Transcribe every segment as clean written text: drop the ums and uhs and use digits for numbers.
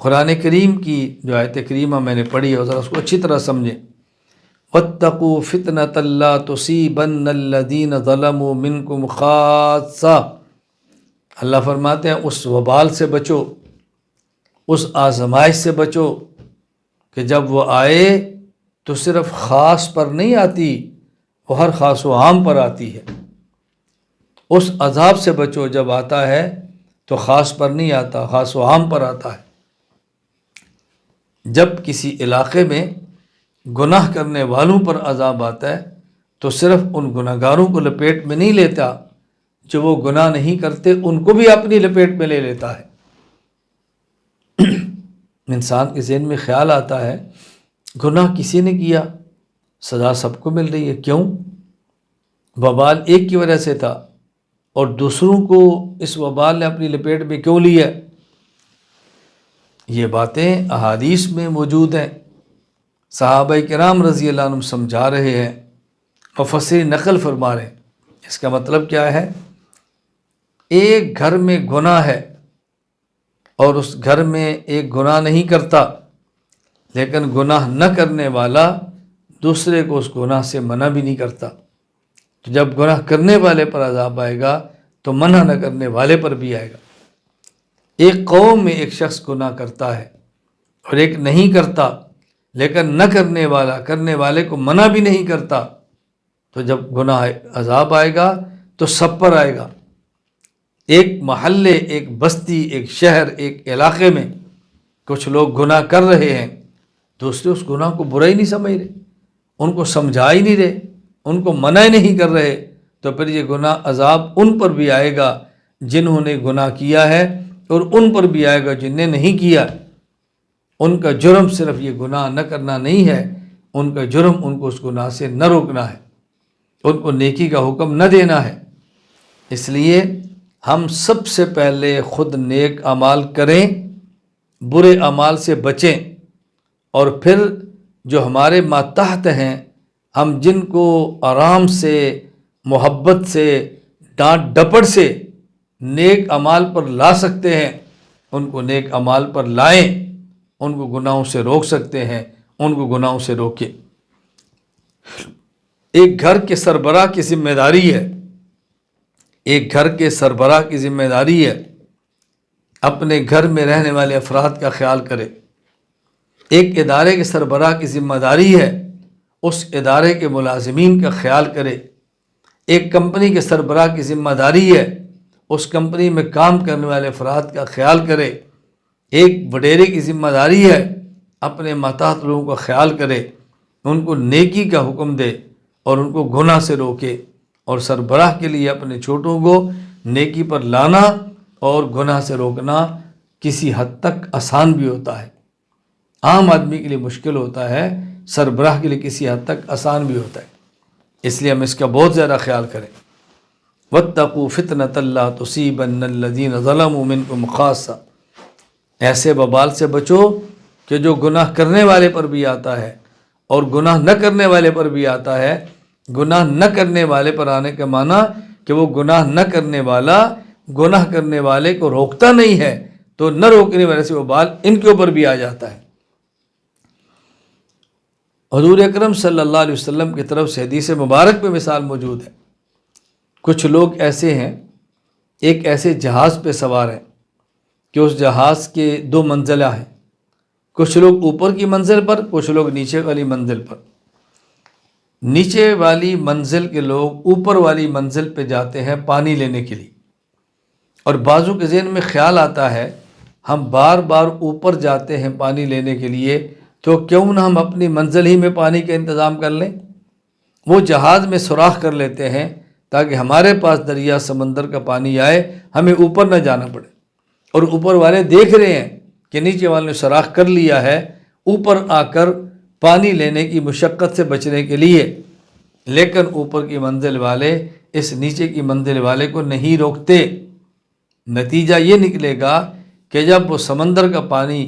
قرآن کریم کی جو آیت کریمہ میں نے پڑھی ہے ذرا اس کو اچھی طرح سمجھیں۔ وَاتَّقُوا فِتْنَةً لَا تُصِيبَنَّ الَّذِينَ ظَلَمُوا مِنْكُمْ خَاصَّةً، اللہ فرماتے ہیں اس وبال سے بچو، اس آزمائش سے بچو کہ جب وہ آئے تو صرف خاص پر نہیں آتی، وہ ہر خاص و عام پر آتی ہے۔ اس عذاب سے بچو جب آتا ہے تو خاص پر نہیں آتا، خاص و عام پر آتا ہے۔ جب کسی علاقے میں گناہ کرنے والوں پر عذاب آتا ہے تو صرف ان گناہ گاروں کو لپیٹ میں نہیں لیتا، جو وہ گناہ نہیں کرتے ان کو بھی اپنی لپیٹ میں لے لیتا ہے۔ انسان کے ذہن میں خیال آتا ہے گناہ کسی نے کیا، سزا سب کو مل رہی ہے، کیوں؟ وبال ایک کی وجہ سے تھا اور دوسروں کو اس وبال نے اپنی لپیٹ میں کیوں لیا؟ یہ باتیں احادیث میں موجود ہیں، صحابہ کرام رضی اللہ عنہم سمجھا رہے ہیں، مفسر نقل فرما رہے ہیں۔ اس کا مطلب کیا ہے؟ ایک گھر میں گناہ ہے اور اس گھر میں ایک گناہ نہیں کرتا، لیکن گناہ نہ کرنے والا دوسرے کو اس گناہ سے منع بھی نہیں کرتا، تو جب گناہ کرنے والے پر عذاب آئے گا تو منع نہ کرنے والے پر بھی آئے گا۔ ایک قوم میں ایک شخص گناہ کرتا ہے اور ایک نہیں کرتا، لیکن نہ کرنے والا کرنے والے کو منع بھی نہیں کرتا، تو جب گناہ عذاب آئے گا تو سب پر آئے گا۔ ایک محلے، ایک بستی، ایک شہر، ایک علاقے میں کچھ لوگ گناہ کر رہے ہیں، دوسرے اس گناہ کو برا ہی نہیں سمجھ رہے، ان کو سمجھا ہی نہیں رہے، ان کو منع ہی نہیں کر رہے، تو پھر یہ گناہ عذاب ان پر بھی آئے گا جنہوں نے گناہ کیا ہے اور ان پر بھی آئے گا جن نے نہیں کیا۔ ان کا جرم صرف یہ گناہ نہ کرنا نہیں ہے، ان کا جرم ان کو اس گناہ سے نہ روکنا ہے، ان کو نیکی کا حکم نہ دینا ہے۔ اس لیے ہم سب سے پہلے خود نیک اعمال کریں، برے اعمال سے بچیں، اور پھر جو ہمارے ماتحت ہیں، ہم جن کو آرام سے، محبت سے، ڈانٹ ڈپٹ سے نیک اعمال پر لا سکتے ہیں، ان کو نیک اعمال پر لائیں، ان کو گناہوں سے روک سکتے ہیں، ان کو گناہوں سے روکیں۔ ایک گھر کے سربراہ کی ذمہ داری ہے، ایک گھر کے سربراہ کی ذمہ داری ہے اپنے گھر میں رہنے والے افراد کا خیال کرے۔ ایک ادارے کے سربراہ کی ذمہ داری ہے اس ادارے کے ملازمین کا خیال کرے۔ ایک کمپنی کے سربراہ کی ذمہ داری ہے اس کمپنی میں کام کرنے والے افراد کا خیال کرے۔ ایک وڈیرے کی ذمہ داری ہے اپنے ماتحت لوگوں کا خیال کرے، ان کو نیکی کا حکم دے اور ان کو گناہ سے روکے۔ اور سربراہ کے لیے اپنے چھوٹوں کو نیکی پر لانا اور گناہ سے روکنا کسی حد تک آسان بھی ہوتا ہے، عام آدمی کے لیے مشکل ہوتا ہے، سربراہ کے لیے کسی حد تک آسان بھی ہوتا ہے۔ اس لیے ہم اس کا بہت زیادہ خیال کریں۔ وَاتَّقُوا فِتْنَةً لَا تُصِيبَنَّ الَّذِينَ ظَلَمُوا مِنْكُمْ خَاصَّةً، ایسے وبال سے بچو کہ جو گناہ کرنے والے پر بھی آتا ہے اور گناہ نہ کرنے والے پر بھی آتا ہے۔ گناہ نہ کرنے والے پر آنے کا معنی کہ وہ گناہ نہ کرنے والا گناہ کرنے والے کو روکتا نہیں ہے، تو نہ روکنے والے سے وبال ان کے اوپر بھی آ جاتا ہے۔ حضور اکرم صلی اللہ علیہ وسلم کی طرف سے حدیث مبارک پہ مثال موجود ہے۔ کچھ لوگ ایسے ہیں، ایک ایسے جہاز پہ سوار ہیں کہ اس جہاز کے دو منزلیں ہیں، کچھ لوگ اوپر کی منزل پر، کچھ لوگ نیچے والی منزل پر۔ نیچے والی منزل کے لوگ اوپر والی منزل پہ جاتے ہیں پانی لینے کے لیے، اور بعضوں کے ذہن میں خیال آتا ہے ہم بار بار اوپر جاتے ہیں پانی لینے کے لیے، تو کیوں نہ ہم اپنی منزل ہی میں پانی کا انتظام کر لیں۔ وہ جہاز میں سوراخ کر لیتے ہیں تاکہ ہمارے پاس دریا سمندر کا پانی آئے، ہمیں اوپر نہ جانا پڑے۔ اور اوپر والے دیکھ رہے ہیں کہ نیچے والے نے سوراخ کر لیا ہے اوپر آ کر پانی لینے کی مشقت سے بچنے کے لیے، لیکن اوپر کی منزل والے اس نیچے کی منزل والے کو نہیں روکتے۔ نتیجہ یہ نکلے گا کہ جب وہ سمندر کا پانی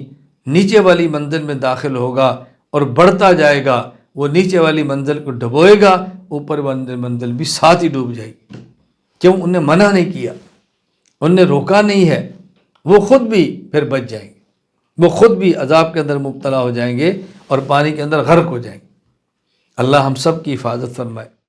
نیچے والی منزل میں داخل ہوگا اور بڑھتا جائے گا، وہ نیچے والی منزل کو ڈبوئے گا، اوپر والی منزل بھی ساتھ ہی ڈوب جائے گی۔ کیوں؟ انہوں نے منع نہیں کیا، انہوں نے روکا نہیں ہے، وہ خود بھی پھر بچ جائیں گے۔ وہ خود بھی عذاب کے اندر مبتلا ہو جائیں گے اور پانی کے اندر غرق ہو جائیں گے۔ اللہ ہم سب کی حفاظت فرمائے۔